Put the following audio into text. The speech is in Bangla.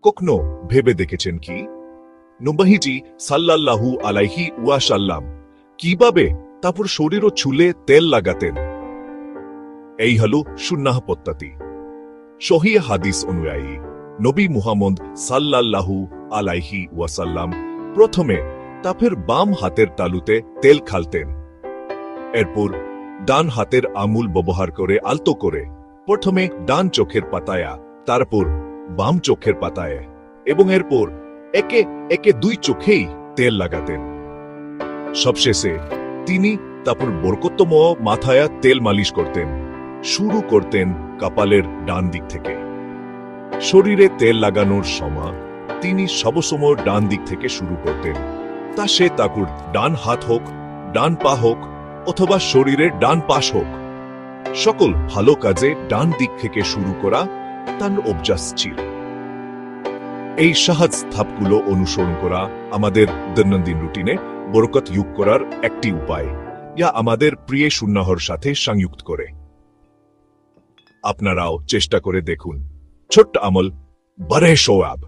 কখনো ভেবে দেখেছেন কি নবীজি সাল্লাল্লাহু আলাইহি ওয়াসাল্লাম কিভাবে তারপর শরীর ও চুলে তেল লাগাতেন? এই হলো সুন্নাহ পদ্ধতি। সহিহ হাদিস অনুযায়ী নবী মুহাম্মদ সাল্লাল্লাহু আলাইহি ওয়াসাল্লাম প্রথমে তাফের বাম হাতের তালুতে তেল খালতেন। এরপর ডান হাতের আঙুল ব্যবহার করে আলতো করে প্রথমে ডান চোখের পাতায়া, তারপর বাম চোখের পাতায় এবং এরপর একে একে দুই চোখেই তেল লাগাতেন। সবশেষে তিনি তারপর বরকতময় মাথায় তেল মালিশ করতেন। শুরু করতেন কপালের ডান দিক থেকে। শরীরে তেল লাগানোর সময় তিনি সবসময় ডান দিক থেকে শুরু করতেন। তা সে তাকুর ডান হাত হোক, ডান পা হোক অথবা শরীরের ডান পাশ হোক, সকল ভালো কাজে ডান দিক থেকে শুরু করা তার অভ্যাস ছিল। এই সহজ ধাপগুলো অনুসরণ করা আমাদের দৈনন্দিন রুটিনে বরকত যোগ করার একটি উপায়, যা আমাদের প্রিয় সুন্নাহর সাথে সংযুক্ত করে। আপনারাও চেষ্টা করে দেখুন। ছোট্ট আমল, বড় সওয়াব।